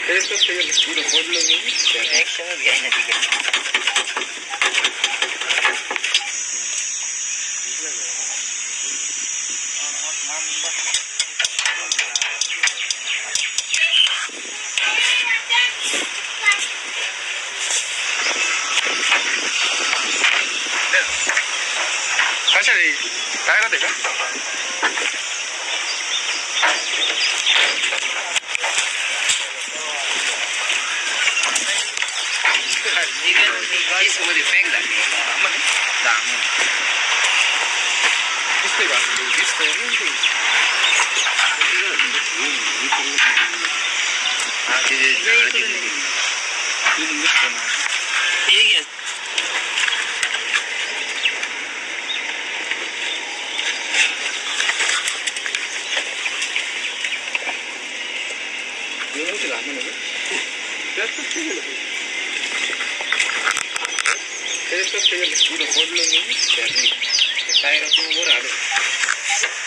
Reaction भी आई ना ठीक है। कशा रे काय राहते का इसमध्ये पॅक झाली दिसते का दिसतंय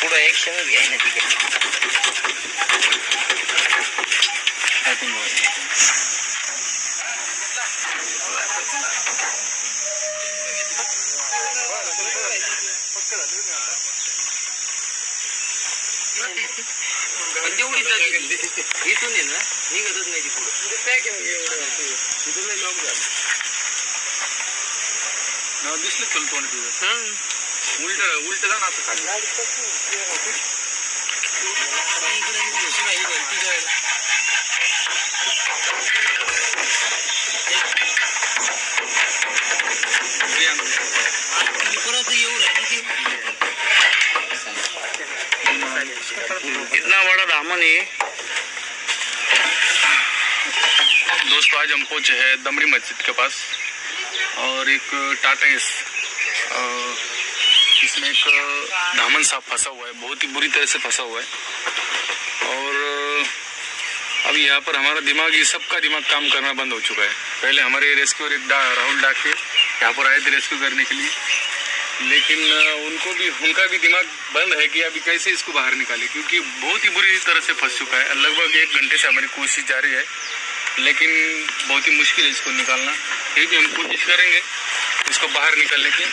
पुढं ऍक्शन भी आहे ना ठीक तेवढी इथून आहे ना निघतच नाही ती पुढं तिथं लॉक झालं दिसले तुला तोंड तिथं उलट जा ना असं खाली इतना बड़ा दामन है। दोस्तों आज हम पहुंचे हैं दमरी मस्जिद के पास और एक टाटा एस इसमें एक दामन सांप फंसा हुआ है, बहुत ही बुरी तरह से फंसा हुआ है। और अभी यहाँ पर हमारा दिमाग, ये सबका दिमाग काम करना बंद हो चुका है। पहले हमारे रेस्क्यूअर एक राहुल डाके यहाँ पर आए थे रेस्क्यू करने के लिए, लेकिन उनका भी दिमाग बंद है कि अभी कैसे इसको बाहर निकाले, क्योंकि बहुत ही बुरी तरह से फंस चुका है। लगभग 1 घंटे से हमारी कोशिश जारी है, लेकिन बहुत ही मुश्किल है इसको निकालना। फिर भी हम कोशिश करेंगे इसको बाहर निकालने की।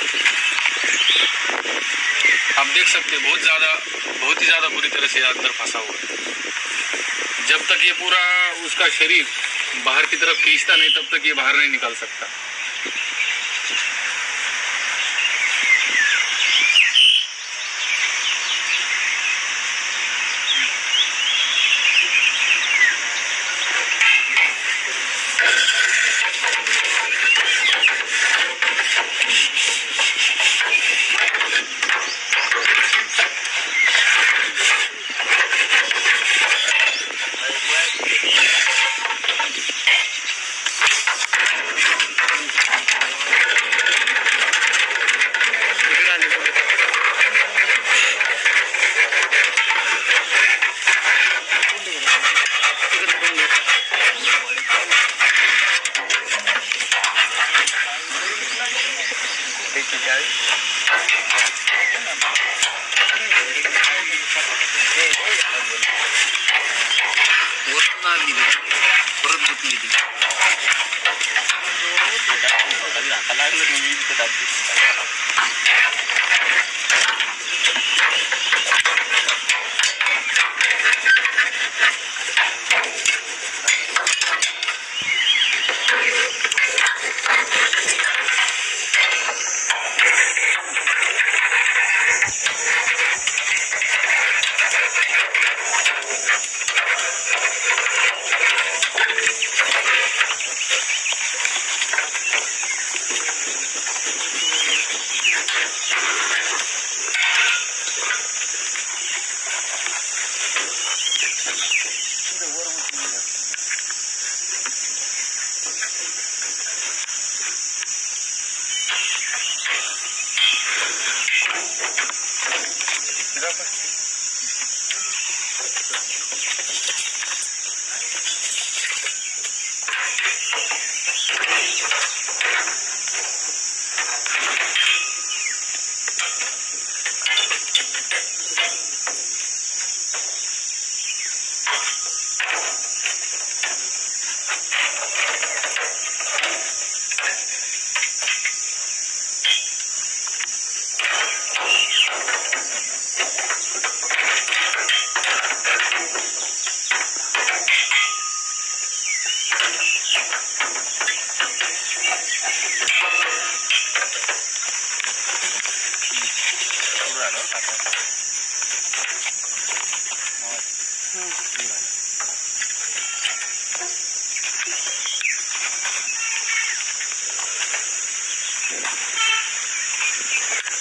आप देख सकते हैं बहुत ही ज़्यादा बुरी तरह से अंदर फंसा हुआ है। जब तक ये पूरा उसका शरीर बाहर की तरफ खींचता नहीं, तब तक ये बाहर नहीं निकाल सकता।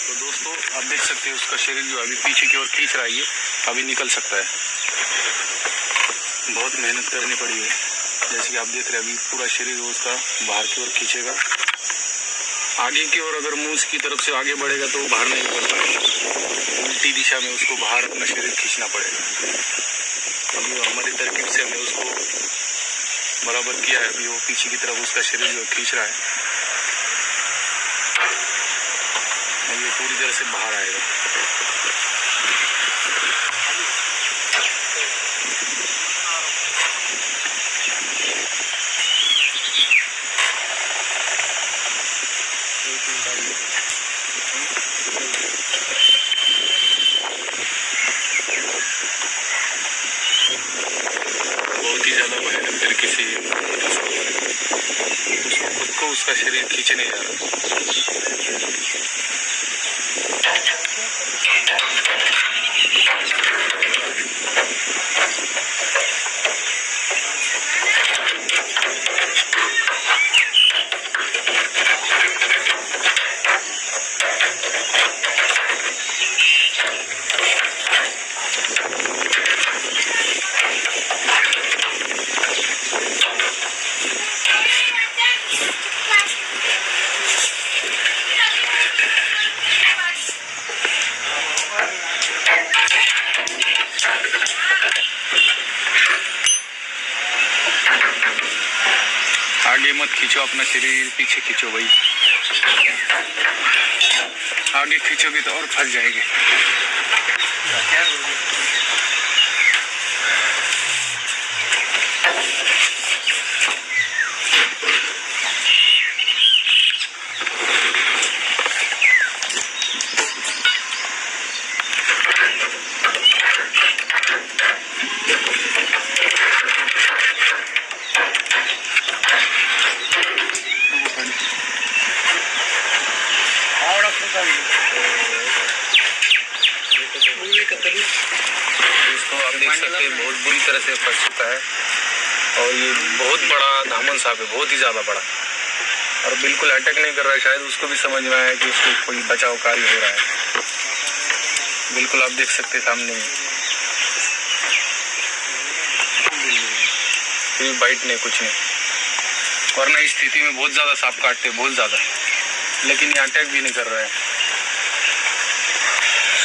तो दोस्तों आप देख सकते हैं उसका शरीर जो अभी पीछे की ओर खींच रहा है, ये अभी निकल सकता है। बहुत मेहनत करनी पड़ी है। जैसे कि आप देख रहे हैं अभी पूरा शरीर उसका बाहर की ओर खींचेगा। आगे की ओर अगर मुंह की तरफ से आगे बढ़ेगा तो वो बाहर नहीं निकल पाएगा, उल्टी दिशा में उसको बाहर अपना शरीर खींचना पड़ेगा। अभी हमारी तरकीब से हमने उसको बराबर किया है। अभी वो पीछे की तरफ उसका शरीर जो खींच रहा है, ये पूरी तरह से बाहर आएगा। बहुत ही ज़्यादा भयानक तरीके से फंसा हुआ है, उसको खुद को उसका शरीर खींचे नहीं जा रहा। आगे मत खींचो अपना शरीर, पीछे खींचो भाई। आगे खींचोगे तो और फंस जाएंगे। इसको आप देख सकते हैं बहुत बुरी तरह से फंस चुका है, और ये बहुत बड़ा दामन सांप है, बहुत ही ज़्यादा बड़ा, और बिल्कुल अटैक नहीं कर रहा है। शायद उसको भी समझ में आया कि उसको कोई बचाव कार्य हो रहा है। बिल्कुल आप देख सकते हैं सामने कोई बाइट नहीं, कुछ नहीं, वरना इस स्थिति में बहुत ज़्यादा सांप काटते हैं, बहुत ज़्यादा, लेकिन ये अटैक भी नहीं कर रहा है।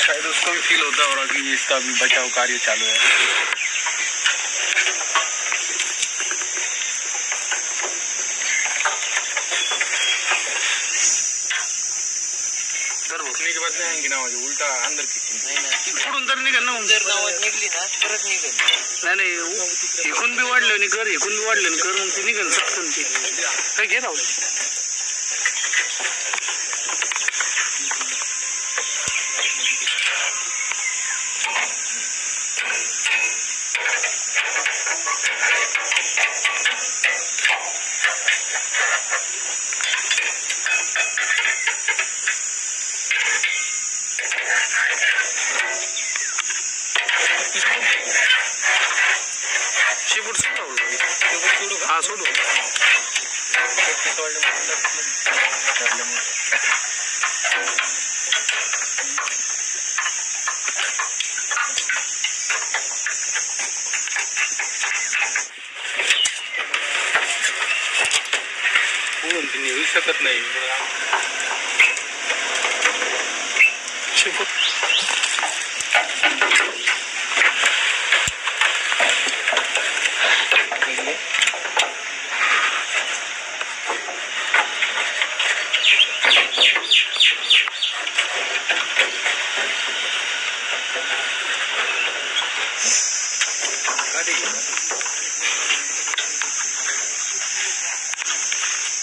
शायद उसको भी फील होता होगा कि इसका भी बचाव कार्य चालू है। तर भुकने के बाद नाही आएंगे ना, उलटा अंदर खिचून इकडून तर निघेल ना, जर नावात निघली ना परत निघेल. नाही इकून बी वाढलं नाही कर, इकून बी वाढलं नाही कर, मग ती निघेल सटकन ती काय घे राहू. शेपूट सोडू हा सोडू निघू शकत नाही शेपूट.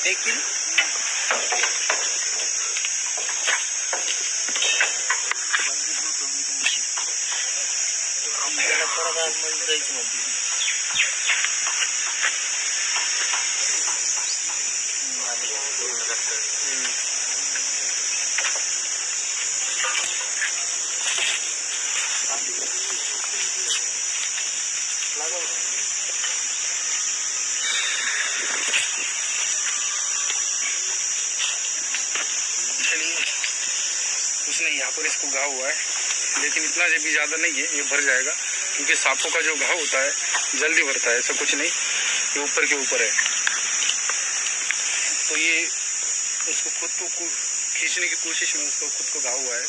एक किलो नॉर्मल जायचं म्हणते. चलिए, उसने यहाँ पर इसको घाव हुआ है, लेकिन इतना भी ज़्यादा नहीं है, ये भर जाएगा, क्योंकि सांपों का जो घाव होता है जल्दी भरता है, ऐसा कुछ नहीं, ये ऊपर के ऊपर है. तो ये उसको खुद को खींचने की कोशिश में उसको खुद को घाव हुआ है.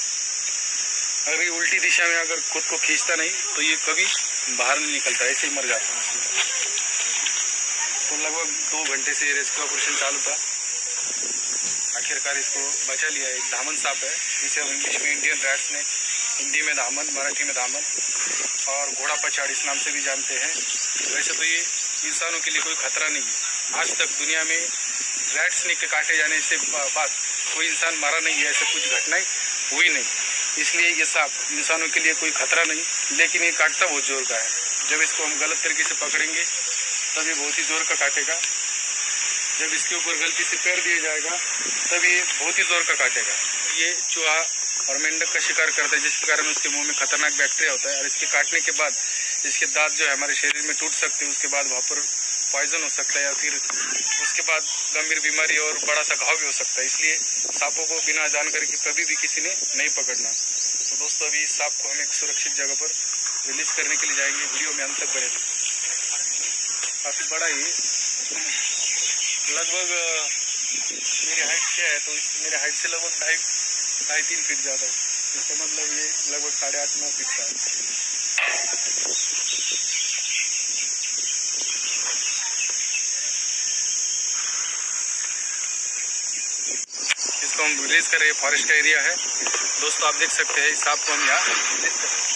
अगर ये उल्टी दिशा में अगर खुद को खींचता नहीं तो ये कभी बाहर नहीं निकलता, ऐसे ही मर जाता है. तो लगभग 2 घंटे से रेस्क्यू ऑपरेशन चालू था. आखिरकार इसको बचा लिया. एक धामन सांप है जिसे हम इंग्लिश में इंडियन रैट्स ने, हिंदी में धामन, मराठी में धामन और घोड़ा पछाड़ इस नाम से भी जानते हैं. वैसे तो ये इंसानों के लिए कोई खतरा नहीं है. आज तक दुनिया में रैट स्नेक के काटे जाने से बाद कोई इंसान मारा नहीं है, ऐसे कुछ घटनाएं हुई नहीं. इसलिए ये सांप इंसानों के लिए कोई खतरा नहीं, लेकिन ये काटता बहुत जोर का है. जब इसको हम गलत तरीके से पकड़ेंगे तब ये बहुत ही जोर का काटेगा. जब इसके ऊपर गलती से पैर दिया जाएगा तब ये बहुत ही जोर का काटेगा. ये चूहा और मेंढक का शिकार करता है, जिसके कारण उसके मुंह में खतरनाक बैक्टीरिया होता है और इसके काटने के बाद इसके दांत जो है हमारे शरीर में टूट सकते हैं. उसके बाद वहाँ पर पॉइजन हो सकता है या फिर उसके बाद गंभीर बीमारी और बड़ा सा घाव भी हो सकता है. इसलिए सांपों को बिना जानकारी के कभी भी किसी ने नहीं पकड़ना. तो दोस्तों, अभी इस सांप को हम एक सुरक्षित जगह पर रिलीज करने के लिए जाएंगे. वीडियो में अंत तक बने रहिए. काफ़ी बड़ा ये, लगभग मेरी हाइट क्या है, तो मेरे हाइट से लगभग 2.5-3 फीट ज़्यादा है. इसका मतलब ये लगभग 8.5-9 फीट का है. इसको हम रिलीज कर रहे हैं. फॉरेस्ट एरिया है दोस्तों, आप देख सकते हैं. इस सांप को हम यहाँ रिलीज कर रहे हैं.